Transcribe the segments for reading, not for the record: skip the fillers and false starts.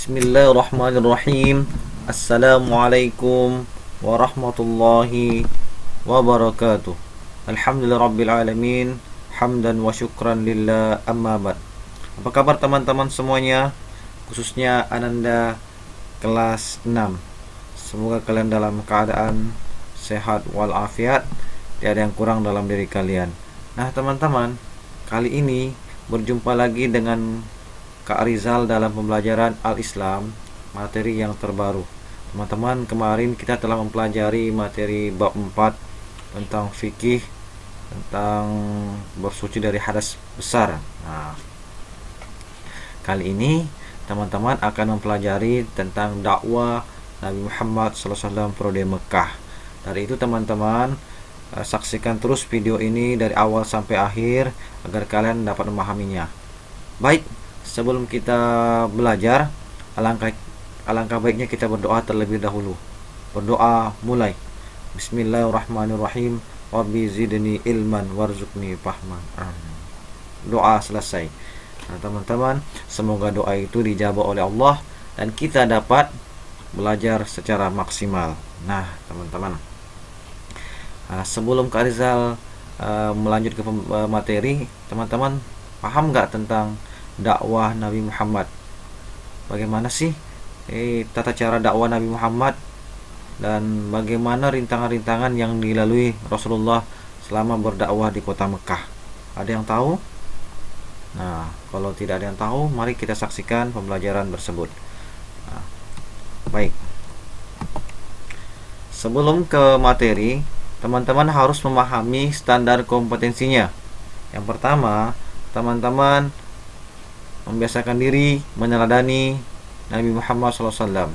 Bismillahirrahmanirrahim. Assalamualaikum warahmatullahi wabarakatuh. Alhamdulillahirabbil alamin. Hamdan wa syukran lillah, amma ba'd. Apa kabar teman-teman semuanya? Khususnya Ananda kelas 6. Semoga kalian dalam keadaan sehat walafiat, tiada yang kurang dalam diri kalian. Nah, teman-teman, kali ini berjumpa lagi dengan Kak Rizal dalam pembelajaran Al-Islam, materi yang terbaru. Teman-teman, kemarin kita telah mempelajari materi bab 4 tentang fikih, tentang bersuci dari hadas besar. Nah, kali ini teman-teman akan mempelajari tentang dakwah Nabi Muhammad SAW periode Mekah. Dari itu teman-teman, saksikan terus video ini dari awal sampai akhir agar kalian dapat memahaminya. Baik, sebelum kita belajar, alangkah baiknya kita berdoa terlebih dahulu. Berdoa mulai. Bismillahirrahmanirrahim. Rabbi zidni ilman warzuqni fahman. Doa selesai. Nah, teman-teman, semoga doa itu dijawab oleh Allah dan kita dapat belajar secara maksimal. Nah, teman-teman, sebelum Kak Rizal melanjut ke materi, teman-teman paham nggak tentang dakwah Nabi Muhammad? Bagaimana sih tata cara dakwah Nabi Muhammad dan bagaimana rintangan-rintangan yang dilalui Rasulullah selama berdakwah di kota Mekah? Ada yang tahu? Nah, kalau tidak ada yang tahu, mari kita saksikan pembelajaran tersebut. Nah, baik. Sebelum ke materi, teman-teman harus memahami standar kompetensinya. Yang pertama, teman-teman membiasakan diri meneladani Nabi Muhammad SAW.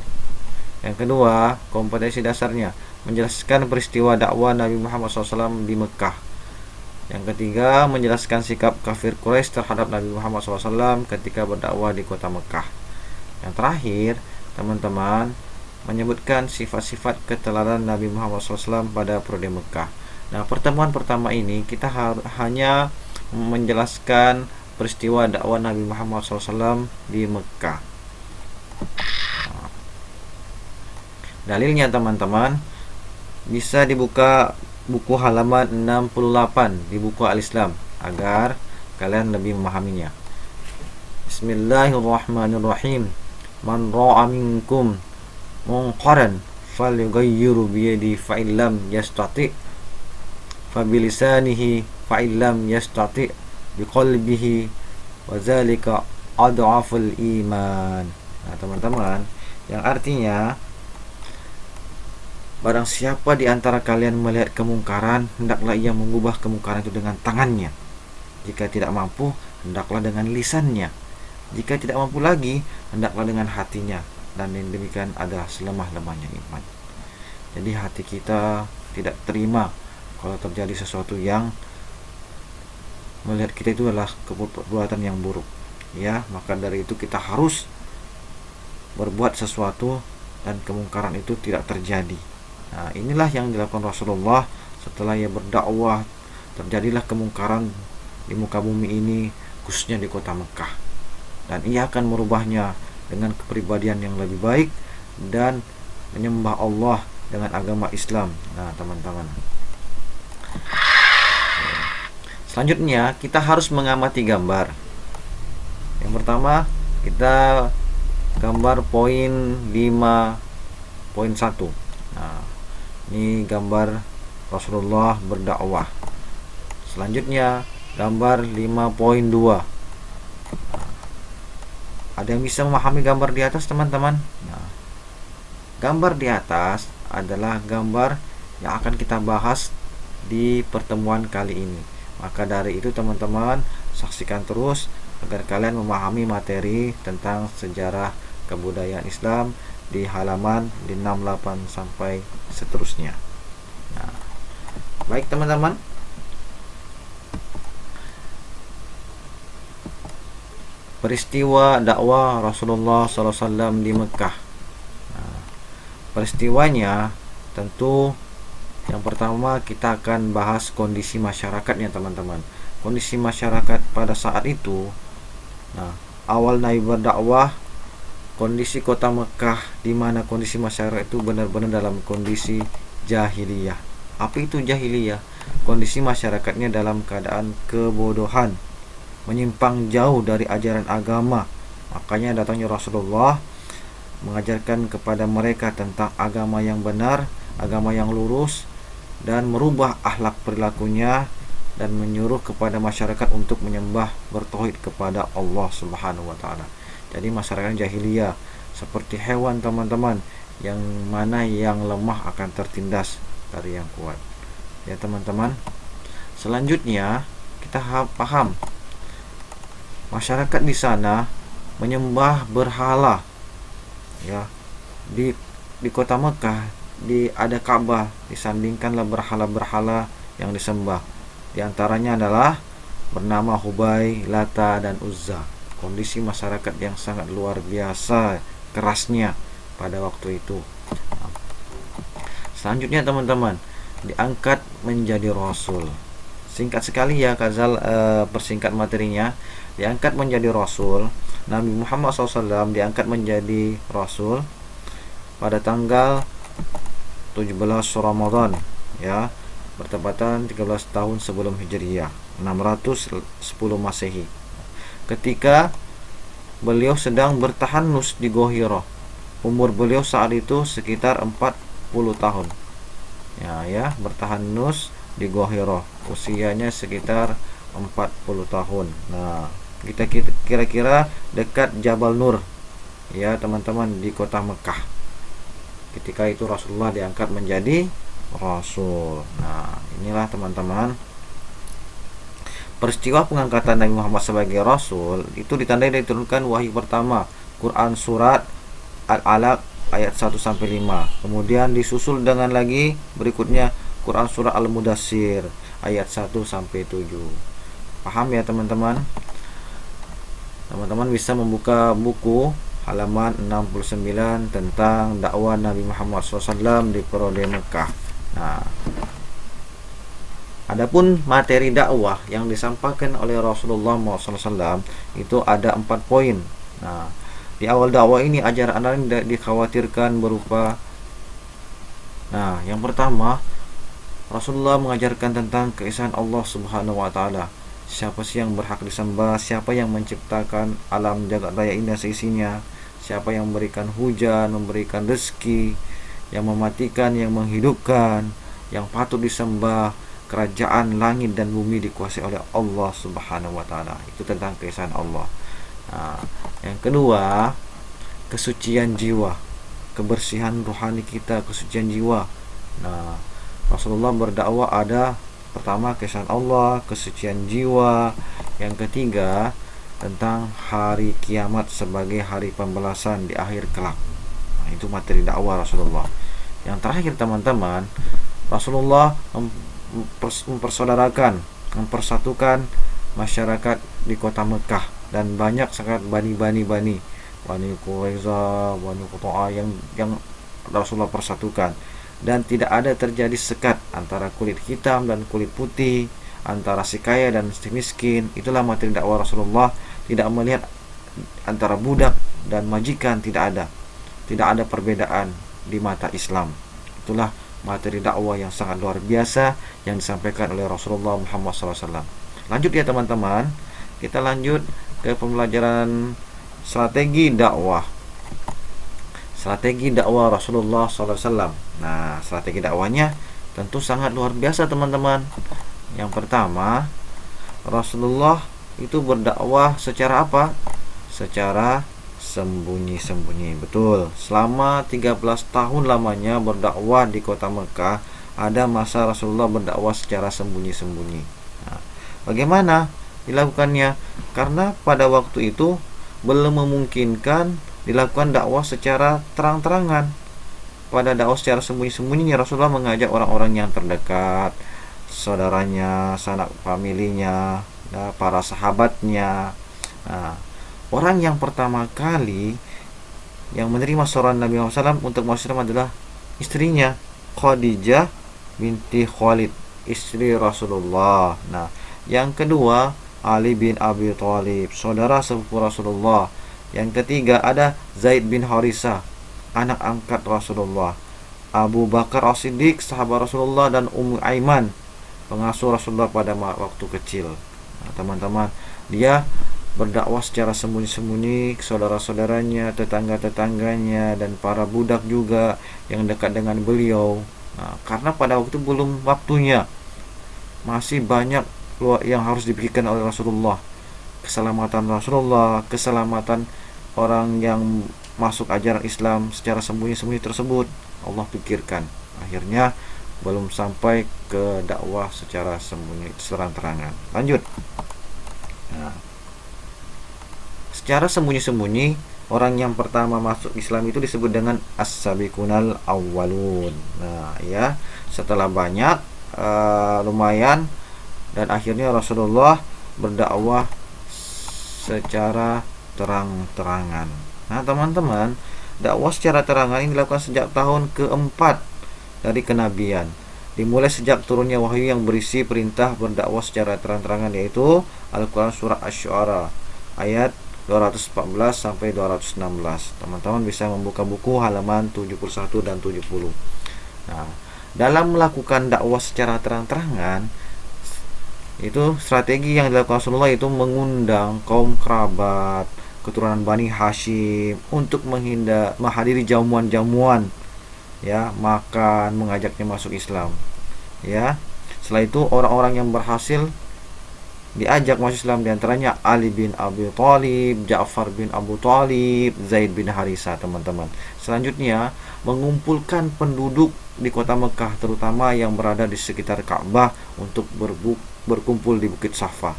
Yang kedua, kompetensi dasarnya menjelaskan peristiwa dakwah Nabi Muhammad SAW di Mekah. Yang ketiga, menjelaskan sikap kafir Quraisy terhadap Nabi Muhammad SAW ketika berdakwah di kota Mekah. Yang terakhir, teman-teman menyebutkan sifat-sifat keteladanan Nabi Muhammad SAW pada periode Mekah. Nah, pertemuan pertama ini kita hanya menjelaskan peristiwa dakwah Nabi Muhammad SAW di Mekah. Dalilnya teman-teman bisa dibuka buku halaman 68 di buku Al-Islam agar kalian lebih memahaminya. Bismillahirrahmanirrahim. Man ra'a minkum munkaran falyughayyirhu biyadihi fa illam yastati' fa bilisanihi fa illam yastati' biqalbihi wa zalika adhaful iman. Nah, teman-teman, yang artinya barang siapa di antara kalian melihat kemungkaran, hendaklah ia mengubah kemungkaran itu dengan tangannya. Jika tidak mampu, hendaklah dengan lisannya. Jika tidak mampu lagi, hendaklah dengan hatinya. Dan yang demikian adalah selemah-lemahnya iman. Jadi hati kita tidak terima kalau terjadi sesuatu yang melihat kita itu adalah perbuatan yang buruk, ya. Maka dari itu kita harus berbuat sesuatu dan kemungkaran itu tidak terjadi. Nah, inilah yang dilakukan Rasulullah setelah ia berdakwah. Terjadilah kemungkaran di muka bumi ini, khususnya di kota Mekah, dan ia akan merubahnya dengan kepribadian yang lebih baik dan menyembah Allah dengan agama Islam. Nah, teman-teman, selanjutnya kita harus mengamati gambar. Yang pertama, kita gambar poin 5.1. Nah, ini gambar Rasulullah berdakwah. Selanjutnya gambar 5.2. Ada yang bisa memahami gambar di atas, teman-teman? Nah, gambar di atas adalah gambar yang akan kita bahas di pertemuan kali ini. Maka dari itu teman-teman, saksikan terus agar kalian memahami materi tentang sejarah kebudayaan Islam di halaman di 68 sampai seterusnya. Nah, baik teman-teman, peristiwa dakwah Rasulullah SAW di Mekah. Nah, peristiwanya tentu yang pertama kita akan bahas kondisi masyarakatnya, teman-teman. Kondisi masyarakat pada saat itu, nah, awal Nabi berdakwah, kondisi kota Mekah, di mana kondisi masyarakat itu benar-benar dalam kondisi jahiliyah. Apa itu jahiliyah? Kondisi masyarakatnya dalam keadaan kebodohan, menyimpang jauh dari ajaran agama. Makanya datangnya Rasulullah mengajarkan kepada mereka tentang agama yang benar, agama yang lurus, dan merubah akhlak perilakunya, dan menyuruh kepada masyarakat untuk menyembah, bertauhid kepada Allah Subhanahu wa taala. Jadi masyarakat jahiliyah seperti hewan teman-teman, yang mana yang lemah akan tertindas dari yang kuat. Ya teman-teman. Selanjutnya kita paham masyarakat di sana menyembah berhala. Ya, di kota Mekah ada Ka'bah, disandingkanlah berhala-berhala yang disembah. Di antaranya adalah bernama Hubei, Lata, dan Uzza. Kondisi masyarakat yang sangat luar biasa kerasnya pada waktu itu. Selanjutnya teman-teman, diangkat menjadi rasul. Singkat sekali ya Kazal, persingkat materinya. Diangkat menjadi rasul. Nabi Muhammad SAW diangkat menjadi rasul pada tanggal 17 Ramadan, ya, bertepatan 13 tahun sebelum Hijriyah, 610 Masehi. Ketika beliau sedang bertahanus di Gua Hira. Umur beliau saat itu sekitar 40 tahun. Ya, bertahanus di Gua Hira. Usianya sekitar 40 tahun. Nah, kita kira-kira dekat Jabal Nur, ya teman-teman, di kota Mekah. Ketika itu Rasulullah diangkat menjadi rasul. Nah, inilah teman-teman, peristiwa pengangkatan Nabi Muhammad sebagai rasul itu ditandai dari turunkan wahyu pertama, Quran surat Al-Alaq ayat 1 sampai 5. Kemudian disusul dengan lagi berikutnya Quran surah Al-Mudassir ayat 1 sampai 7. Paham ya teman-teman? Teman-teman bisa membuka buku halaman 69 tentang dakwah Nabi Muhammad SAW di periode Mekah. Nah, adapun materi dakwah yang disampaikan oleh Rasulullah SAW itu ada 4 poin. Nah, di awal dakwah ini ajaran ini dikhawatirkan berupa, nah, yang pertama, Rasulullah mengajarkan tentang keesaan Allah Subhanahu wa taala. Siapa sih yang berhak disembah? Siapa yang menciptakan alam jagat raya ini seisinya? Siapa yang memberikan hujan, memberikan rezeki, yang mematikan, yang menghidupkan, yang patut disembah? Kerajaan langit dan bumi dikuasai oleh Allah Subhanahu wa taala. Itu tentang keesaan Allah. Nah, yang kedua, kesucian jiwa, kebersihan rohani kita, kesucian jiwa. Nah, Rasulullah berdakwah ada pertama keesaan Allah, kesucian jiwa. Yang ketiga, tentang hari kiamat sebagai hari pembalasan di akhir kelak. Nah, itu materi dakwah Rasulullah. Yang terakhir teman-teman, Rasulullah mempersaudarakan, mempersatukan masyarakat di kota Mekah, dan banyak sangat Bani Quraiza, Bani Quta'a yang Rasulullah persatukan, dan tidak ada terjadi sekat antara kulit hitam dan kulit putih, antara si kaya dan si miskin. Itulah materi dakwah Rasulullah. Tidak melihat antara budak dan majikan, tidak ada perbedaan di mata Islam. Itulah materi dakwah yang sangat luar biasa yang disampaikan oleh Rasulullah Muhammad SAW. Lanjut ya teman-teman, kita lanjut ke pembelajaran strategi dakwah. Strategi dakwah Rasulullah SAW. Nah, strategi dakwahnya tentu sangat luar biasa teman-teman. Yang pertama, Rasulullah itu berdakwah secara apa? Secara sembunyi-sembunyi. Betul. Selama 13 tahun lamanya berdakwah di kota Mekah, ada masa Rasulullah berdakwah secara sembunyi-sembunyi. Nah, bagaimana dilakukannya? Karena pada waktu itu belum memungkinkan dilakukan dakwah secara terang-terangan. Pada dakwah secara sembunyi-sembunyi, Rasulullah mengajak orang-orang yang terdekat, saudaranya, sanak familinya, para sahabatnya. Nah, orang yang pertama kali yang menerima surat Nabi Muhammad SAW untuk masuk Islam adalah istrinya, Khadijah binti Khalid, istri Rasulullah. Nah, yang kedua, Ali bin Abi Thalib, saudara sepupu Rasulullah. Yang ketiga ada Zaid bin Harithah, anak angkat Rasulullah. Abu Bakar As-Siddiq, sahabat Rasulullah, dan Ummu Aiman, pengasuh Rasulullah pada waktu kecil. Nah, teman-teman, dia berdakwah secara sembunyi-sembunyi ke saudara-saudaranya, tetangga-tetangganya, dan para budak juga yang dekat dengan beliau. Nah, karena pada waktu itu belum waktunya, masih banyak yang harus dipikirkan oleh Rasulullah. Keselamatan Rasulullah, keselamatan orang yang masuk ajaran Islam secara sembunyi-sembunyi tersebut Allah pikirkan. Akhirnya belum sampai ke dakwah secara sembunyi, terang-terangan. Lanjut. Nah, secara sembunyi-sembunyi, orang yang pertama masuk Islam itu disebut dengan as-sabiqunal awwalun. Nah, ya, setelah banyak lumayan, dan akhirnya Rasulullah berdakwah secara terang-terangan. Nah, teman-teman, dakwah secara terangan ini dilakukan sejak tahun keempat dari kenabian. Dimulai sejak turunnya wahyu yang berisi perintah berdakwah secara terang-terangan, yaitu Al-Quran surah Asy-Syu'ara ayat 214 sampai 216. Teman-teman bisa membuka buku halaman 71 dan 70. Nah, dalam melakukan dakwah secara terang-terangan, itu strategi yang dilakukan Rasulullah itu mengundang kaum kerabat keturunan Bani Hashim untuk menghadiri jamuan-jamuan, ya, makan, mengajaknya masuk Islam, ya. Setelah itu orang-orang yang berhasil diajak masuk Islam diantaranya Ali bin Abi Thalib, Ja'far bin Abu Thalib, Zaid bin Harithah, teman-teman. Selanjutnya mengumpulkan penduduk di kota Mekah, terutama yang berada di sekitar Ka'bah, untuk berkumpul di Bukit Safa.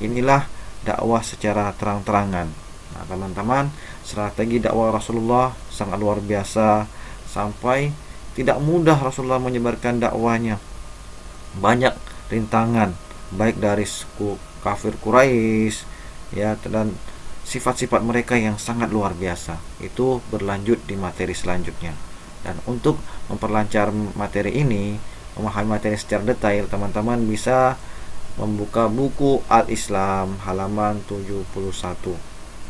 Inilah dakwah secara terang-terangan. Nah, teman-teman, strategi dakwah Rasulullah sangat luar biasa, sampai tidak mudah Rasulullah menyebarkan dakwahnya. Banyak rintangan, baik dari suku kafir Quraisy, ya, dan sifat-sifat mereka yang sangat luar biasa. Itu berlanjut di materi selanjutnya. Dan untuk memperlancar materi ini, memahami materi secara detail, teman-teman bisa membuka buku Al-Islam halaman 71.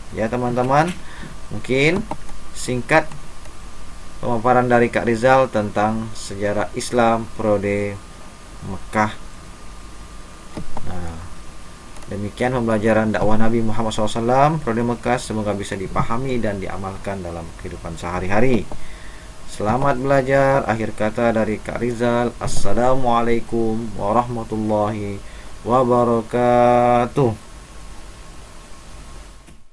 Ya, teman-teman, mungkin singkat pemaparan dari Kak Rizal tentang sejarah Islam periode Mekah. Nah, demikian pembelajaran dakwah Nabi Muhammad SAW periode Mekah. Semoga bisa dipahami dan diamalkan dalam kehidupan sehari-hari. Selamat belajar. Akhir kata dari Kak Rizal. Assalamualaikum warahmatullahi wabarakatuh.